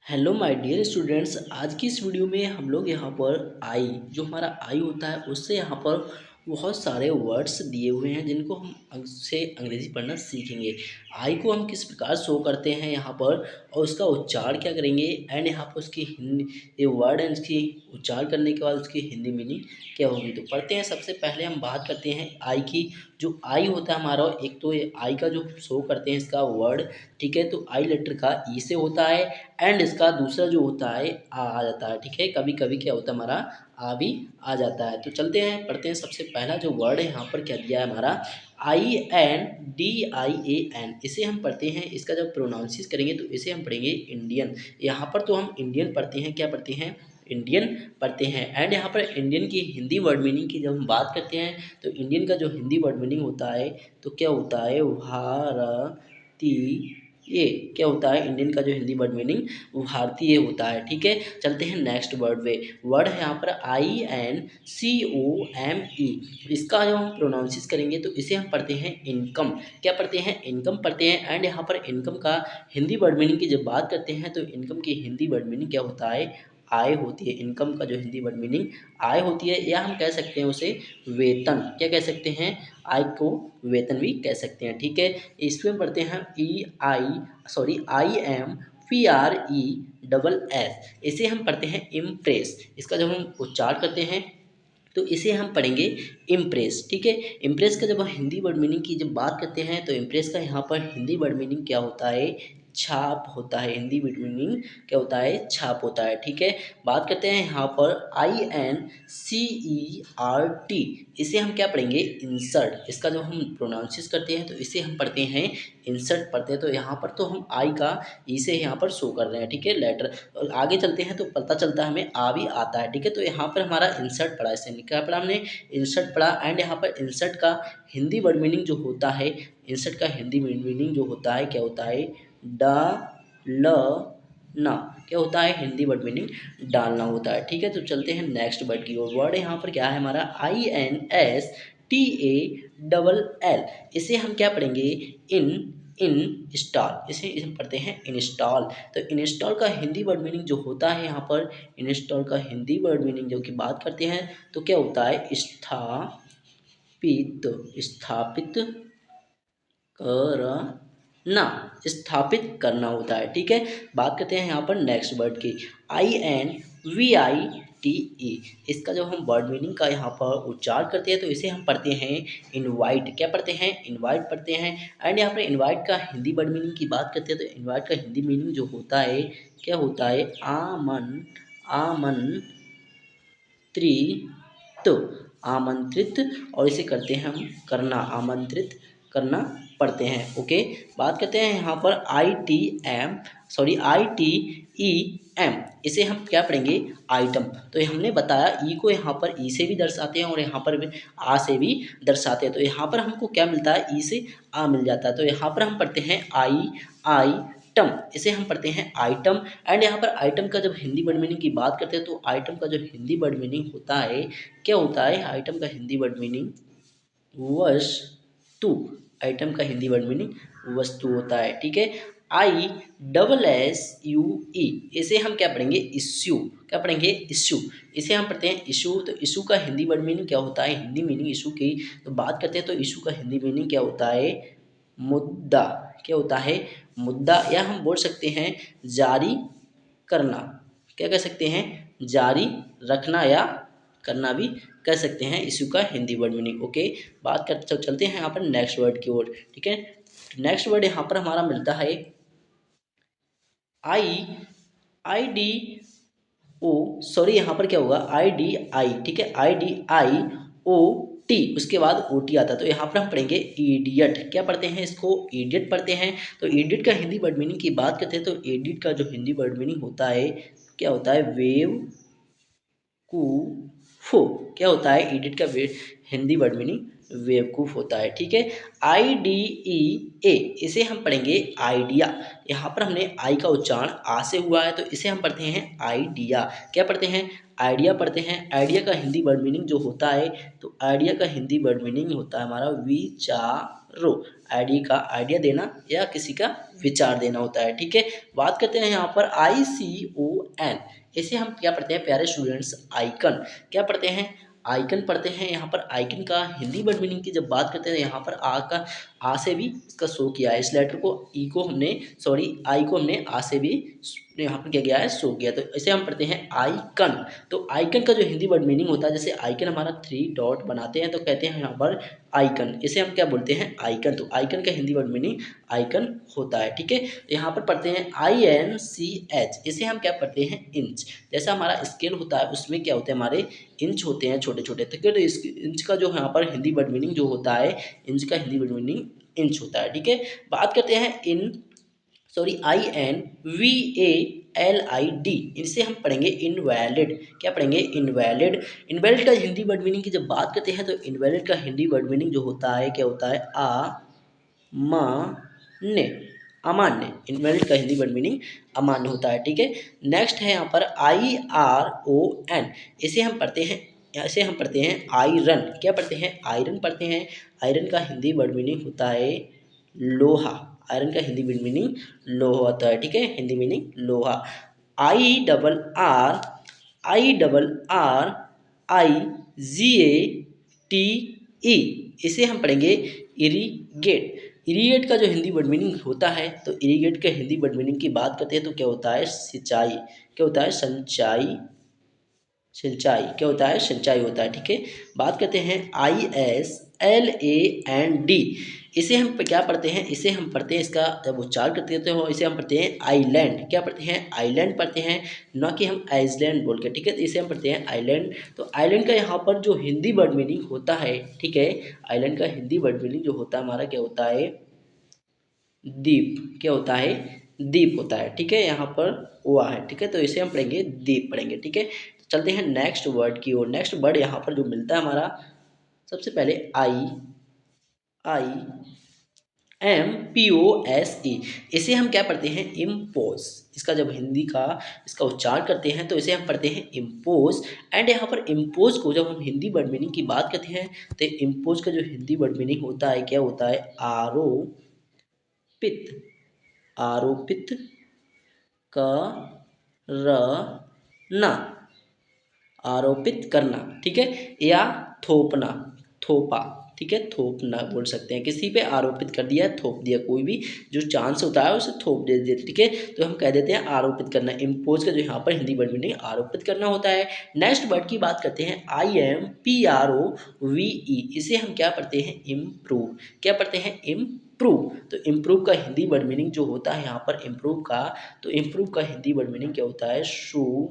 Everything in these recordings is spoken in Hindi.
Hello my dear students. आज की इस वीडियो में हम लोग यहाँ पर आई जो हमारा आई होता है उससे यहाँ पर बहुत सारे वर्ड्स दिए हुए हैं जिनको हम से अंग्रेज़ी पढ़ना सीखेंगे। आई को हम किस प्रकार शो करते हैं यहाँ पर और उसका उच्चारण क्या करेंगे एंड यहाँ पर उसकी हिंदी ये वर्ड एंड उसकी उच्चारण करने के बाद उसकी हिंदी मीनिंग क्या होगी। तो पढ़ते हैं। सबसे पहले हम बात करते हैं आई की। जो आई होता है हमारा, एक तो ये आई का जो शो करते हैं इसका वर्ड, ठीक है। तो आई लेटर का ई से होता है एंड इसका दूसरा जो होता है आ जाता है, ठीक है। कभी कभी क्या होता है हमारा आ भी आ जाता है। तो चलते हैं पढ़ते हैं। सबसे पहला जो वर्ड है यहाँ पर क्या दिया है हमारा INDIAN। इसे हम पढ़ते हैं। इसका जब प्रोनाउंसिस करेंगे तो इसे हम पढ़ेंगे इंडियन। यहाँ पर तो हम इंडियन पढ़ते हैं, क्या पढ़ते हैं, इंडियन पढ़ते हैं। एंड यहाँ पर इंडियन की हिंदी वर्ड मीनिंग की जब हम बात करते हैं तो इंडियन का जो हिंदी वर्ड मीनिंग होता है तो क्या होता है, भारतीय। ये क्या होता है, इंडियन का जो हिंदी वर्ड मीनिंग वो भारतीय होता है, ठीक है। चलते हैं नेक्स्ट वर्ड पे। वर्ड है यहाँ पर INCOME। इसका जो हम प्रोनाउंसिस करेंगे तो इसे हम पढ़ते हैं इनकम। क्या पढ़ते हैं, इनकम पढ़ते हैं। एंड यहाँ पर इनकम का हिंदी वर्ड मीनिंग की जब बात करते हैं तो इनकम की हिंदी वर्ड मीनिंग क्या होता है, आय होती है। इनकम का जो हिंदी वर्ड मीनिंग आय होती है, या हम कह सकते हैं उसे वेतन। क्या कह सकते हैं, आय को वेतन भी कह सकते हैं, ठीक है। इसमें पढ़ते हैं IMPRESS। इसे हम पढ़ते हैं इम्प्रेस। इसका जब हम उच्चारण करते हैं तो इसे हम पढ़ेंगे इम्प्रेस, ठीक है। इम्प्रेस का जब हम हिंदी वर्ड मीनिंग की जब बात करते हैं तो इम्प्रेस का यहाँ पर हिंदी वर्ड मीनिंग क्या होता है, छाप होता है। हिंदी वर्ड मीनिंग क्या होता है, छाप होता है, ठीक है। बात करते हैं यहाँ पर INCERT। इसे हम क्या पढ़ेंगे, इंसर्ट। इसका जब हम प्रोनाउंसिस करते हैं तो इसे हम पढ़ते हैं इंसर्ट पढ़ते हैं। तो यहाँ पर तो हम आई का ई से यहाँ पर शो कर रहे हैं, ठीक है, लेटर। और आगे चलते हैं तो पता चलता है हमें आ भी आता है, ठीक है। तो यहाँ पर हमारा इंसर्ट पढ़ा, इससे क्या पढ़ा हमने, इंसर्ट पढ़ा। एंड यहाँ पर इंसर्ट का हिंदी वर्ड मीनिंग जो होता है, इंसर्ट का हिंदी मीनिंग जो होता है क्या होता है, डालना। क्या होता है, हिंदी वर्ड मीनिंग डालना होता है, ठीक है। तो चलते हैं नेक्स्ट वर्ड की ओर। वर्ड यहाँ पर क्या है हमारा INSTALL। इसे हम क्या पढ़ेंगे, इंस्टॉल। इसे हम पढ़ते हैं इंस्टॉल। तो इंस्टॉल का हिंदी वर्ड मीनिंग जो होता है यहाँ पर, इंस्टॉल का हिंदी वर्ड मीनिंग जो कि बात करते हैं तो क्या होता है, स्थापित। स्थापित करना, स्थापित करना होता है, ठीक है। बात करते हैं यहाँ पर नेक्स्ट वर्ड की INVITE। इसका जब हम वर्ड मीनिंग का यहाँ पर उच्चारण करते हैं तो इसे हम पढ़ते हैं इनवाइट। क्या पढ़ते हैं, इनवाइट पढ़ते हैं। एंड यहाँ पर इनवाइट का हिंदी वर्ड मीनिंग की बात करते हैं तो इनवाइट का हिंदी मीनिंग जो होता है क्या होता है, आमंत्रित। आमंत्रित। और इसे करते हैं हम करना, आमंत्रित करना पढ़ते हैं, ओके। बात करते हैं यहाँ पर ITEM। इसे हम क्या पढ़ेंगे, आइटम। तो ये हमने बताया ई को यहाँ पर ई से भी दर्शाते हैं और यहाँ पर भी आ से भी दर्शाते हैं। तो यहाँ पर हमको क्या मिलता है, ई से आ मिल जाता है। तो यहाँ पर हम पढ़ते हैं आइटम। इसे हम पढ़ते हैं आइटम। एंड यहाँ पर आइटम का जब हिंदी वर्ड मीनिंग की बात करते हैं तो आइटम का जो हिंदी वर्ड मीनिंग होता है क्या होता है, आइटम का हिंदी वर्ड मीनिंग वस्तु। आइटम का हिंदी वर्ड मीनिंग वस्तु होता है, ठीक है। ISSUE। इसे हम क्या पढ़ेंगे, इश्यू। क्या पढ़ेंगे, इश्यू। इसे हम पढ़ते हैं इशू। तो इशू का हिंदी वर्ड मीनिंग क्या होता है, हिंदी मीनिंग इशू की तो बात करते हैं तो इशू का हिंदी मीनिंग क्या होता है, मुद्दा। क्या होता है, मुद्दा। या हम बोल सकते हैं जारी करना। क्या कह सकते हैं, जारी रखना या करना भी कह सकते हैं इशू का हिंदी वर्ड मीनिंग, ओके। बात कर चलते हैं यहाँ पर नेक्स्ट वर्ड की ओर, ठीक है। नेक्स्ट वर्ड यहाँ पर हमारा मिलता है यहाँ पर क्या होगा, IDI, ठीक है, IDIOT। उसके बाद OT आता है। तो यहाँ पर हम पढ़ेंगे इडियट। क्या पढ़ते हैं, इसको इडियट पढ़ते हैं। तो इडियट का हिंदी वर्ड मीनिंग की बात करते हैं तो इडियट का जो हिंदी वर्ड मीनिंग होता है क्या होता है, बेवकूफ। क्या होता है, इडियट का हिंदी वर्ड मीनिंग बेवकूफ़ होता है, ठीक है। IDEA। इसे हम पढ़ेंगे आइडिया। यहाँ पर हमने आई का उच्चारण आ से हुआ है तो इसे हम पढ़ते हैं आइडिया। क्या पढ़ते हैं, आइडिया पढ़ते हैं। आइडिया का हिंदी वर्ड मीनिंग जो होता है तो आइडिया का हिंदी वर्ड मीनिंग होता है हमारा विचारो। आइडिया देना या किसी का विचार देना होता है। ठीक है, बात करते हैं यहाँ पर ICON। इसे हम क्या पढ़ते हैं प्यारे स्टूडेंट्स? आइकन। क्या पढ़ते हैं? आइकन पढ़ते हैं। यहाँ पर आइकन का हिंदी वर्ड मीनिंग की जब बात करते हैं, यहाँ पर आ से भी इसका शो किया है। इस लेटर को आई को हमने आ से भी यहाँ पर क्या गया है, शो किया। तो इसे हम पढ़ते हैं आइकन। तो आइकन का जो हिंदी वर्ड मीनिंग होता है, जैसे आइकन हमारा 3 डॉट बनाते हैं तो कहते हैं यहाँ पर आइकन। इसे हम क्या बोलते हैं? आइकन। तो आइकन का हिंदी वर्ड मीनिंग आइकन होता है। ठीक है, तो यहाँ पर पढ़ते हैं INCH। इसे हम क्या पढ़ते हैं? इंच। जैसा हमारा स्केल होता है उसमें क्या होते हैं, हमारे इंच होते हैं छोटे छोटे। तो इस इंच का जो यहाँ पर हिंदी वर्ड मीनिंग जो होता है, इंच का हिंदी वर्ड मीनिंग इंच होता है। ठीक है, बात करते हैं INVALID। इसे हम पढ़ेंगे इनवैलिड। क्या पढ़ेंगे? इनवैलिड। इनवैलिड का हिंदी वर्ड मीनिंग की जब बात करते हैं तो इनवैलिड का हिंदी वर्ड मीनिंग जो होता है क्या होता है? अमान्य। अमान्य। इनवैलिड का हिंदी वर्ड मीनिंग अमान्य होता है। ठीक है, नेक्स्ट है यहाँ पर IRON। इसे हम पढ़ते हैं आयरन। क्या पढ़ते हैं? आयरन पढ़ते हैं। आयरन का हिंदी वर्ड मीनिंग होता है लोहा। आयरन का हिंदी मीनिंग लोहा होता है। ठीक है, हिंदी मीनिंग लोहा। IRRIGATE। इसे हम पढ़ेंगे इरीगेट। इरीगेट का जो हिंदी वर्ड मीनिंग होता है, तो इरीगेट के हिंदी वर्ड मीनिंग की बात करते हैं तो क्या होता है? सिंचाई। क्या होता है? सिंचाई। सिंचाई। क्या होता है? सिंचाई होता है। ठीक है, बात करते हैं ISLAND। इसे हम क्या पढ़ते हैं? इसे हम पढ़ते हैं, इसका जब उच्चार करते हैं तो इसे हम पढ़ते हैं आइलैंड। क्या पढ़ते हैं? आइलैंड पढ़ते हैं, ना कि हम आइसलैंड बोल के। ठीक है, तो इसे हम पढ़ते हैं आइलैंड। तो आइलैंड का यहाँ पर जो हिंदी वर्ड मीनिंग होता है, ठीक है, आइलैंड का हिंदी वर्ड मीनिंग जो होता है हमारा क्या होता है? द्वीप। क्या होता है? द्वीप होता है। ठीक है, यहाँ पर हुआ है। ठीक है, तो इसे हम पढ़ेंगे द्वीप पढ़ेंगे। ठीक है, चलते हैं नेक्स्ट वर्ड की ओर। नेक्स्ट वर्ड यहाँ पर जो मिलता है हमारा, सबसे पहले IMPOSE। इसे हम क्या पढ़ते हैं? इम्पोज। इसका जब हिंदी का इसका उच्चार करते हैं तो इसे हम पढ़ते हैं इम्पोज। एंड यहाँ पर इम्पोज को जब हम हिंदी वर्ड मीनिंग की बात करते हैं तो इम्पोज का जो हिंदी वर्ड मीनिंग होता है क्या होता है? आरोपित। आरोपित करना। आरोपित करना। ठीक है, या थोपना। थोपा। ठीक है, थोपना बोल सकते हैं। किसी पे आरोपित कर दिया, थोप दिया, कोई भी जो चांस होता है उसे थोप दे देते। ठीक है, तो हम कह देते हैं आरोपित करना। इम्पोज का जो यहाँ पर हिंदी वर्ड मीनिंग आरोपित करना होता है। नेक्स्ट वर्ड की बात करते हैं IMPROVE। इसे हम क्या पढ़ते हैं? इम्प्रूव। क्या पढ़ते हैं? इम्प्रूव। तो इम्प्रूव का हिंदी वर्ड मीनिंग जो होता है यहाँ पर इम्प्रूव का, तो इम्प्रूव का हिंदी वर्ड मीनिंग क्या होता है? सुधार।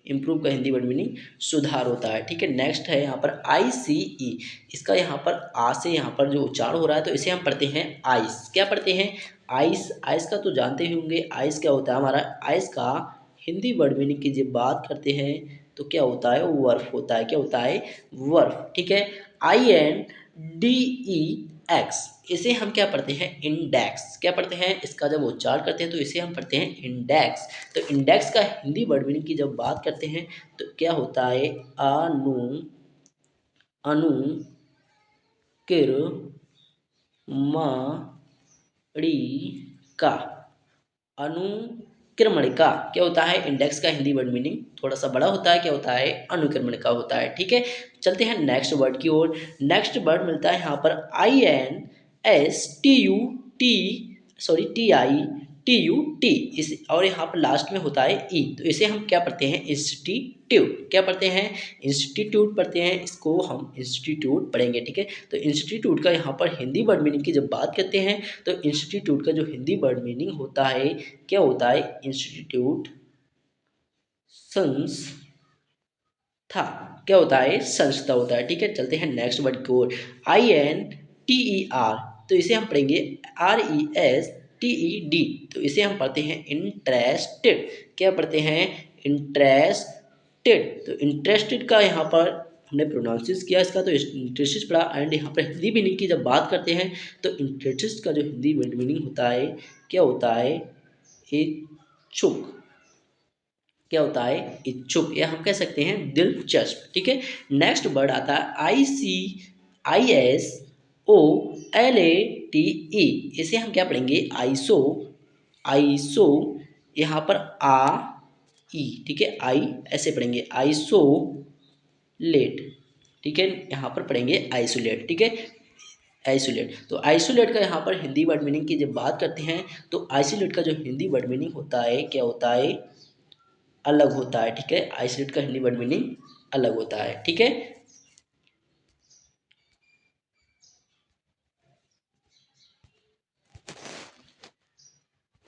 इम्प्रूव का हिंदी वर्ड मीनिंग सुधार होता है। ठीक है, नेक्स्ट है यहाँ पर ICE। इसका यहाँ पर आ से यहाँ पर जो उच्चारण हो रहा है तो इसे हम पढ़ते हैं आइस। क्या पढ़ते हैं? आइस। आइस का तो जानते ही होंगे, आइस क्या होता है हमारा? आइस का हिंदी वर्ड मीनिंग की जब बात करते हैं तो क्या होता है? वर्फ होता है। क्या होता है? वर्फ। ठीक है, INDEX। इसे हम क्या पढ़ते हैं? इंडेक्स। क्या पढ़ते हैं? इसका जब उच्चार करते हैं तो इसे हम पढ़ते हैं इंडेक्स। तो इंडेक्स का हिंदी वर्ड मीनिंग की जब बात करते हैं तो क्या होता है? अनुक्रमणिका। अनुक्रमणिका। क्या होता है? इंडेक्स का हिंदी वर्ड मीनिंग थोड़ा सा बड़ा होता है। क्या होता है? अनुक्रमणिका होता है। ठीक है, चलते हैं नेक्स्ट वर्ड की ओर। नेक्स्ट वर्ड मिलता है यहाँ पर INSTUT। इस और यहाँ पर लास्ट में होता है ई। तो इसे हम क्या पढ़ते हैं? इंस्टीट्यूट। क्या पढ़ते हैं? इंस्टीट्यूट पढ़ते हैं। इसको हम इंस्टीट्यूट पढ़ेंगे। ठीक है, तो इंस्टीट्यूट का यहाँ पर हिंदी वर्ड मीनिंग की जब बात करते हैं तो इंस्टीट्यूट का जो हिंदी वर्ड मीनिंग होता है क्या होता है? इंस्टीट्यूट संस्था। क्या होता है? संस्था होता है। ठीक है, चलते हैं नेक्स्ट वर्ड की ओर। INTER। तो इसे हम पढ़ेंगे RESTED। तो इसे हम पढ़ते हैं इंटरेस्टेड। क्या पढ़ते हैं? इंटरेस्टेड। तो इंटरेस्टेड का यहाँ पर हमने प्रोनाउंसिस किया इसका, तो इंटरेस्टेड पढ़ा। एंड यहाँ पर हिंदी मीनिंग की जब बात करते हैं तो इंटरेस्टेड का जो हिंदी मीनिंग होता है क्या होता है? इच्छुक। क्या होता है? इच्छुक, या हम कह सकते हैं दिलचस्प। ठीक है, नेक्स्ट वर्ड आता है ICIS O L A T E, इसे हम क्या पढ़ेंगे आइसो, आइसो यहाँ पर आ ई, ठीक है, आई ऐसे पढ़ेंगे आइसोलेट, ठीक है, यहाँ पर पढ़ेंगे आइसोलेट, ठीक है, आइसोलेट। तो आइसोलेट का यहाँ पर हिंदी वर्ड मीनिंग की जब बात करते हैं तो आइसोलेट का जो हिंदी वर्ड मीनिंग होता है क्या होता है, अलग होता है, ठीक है, आइसोलेट का हिंदी वर्ड मीनिंग अलग होता है, ठीक है।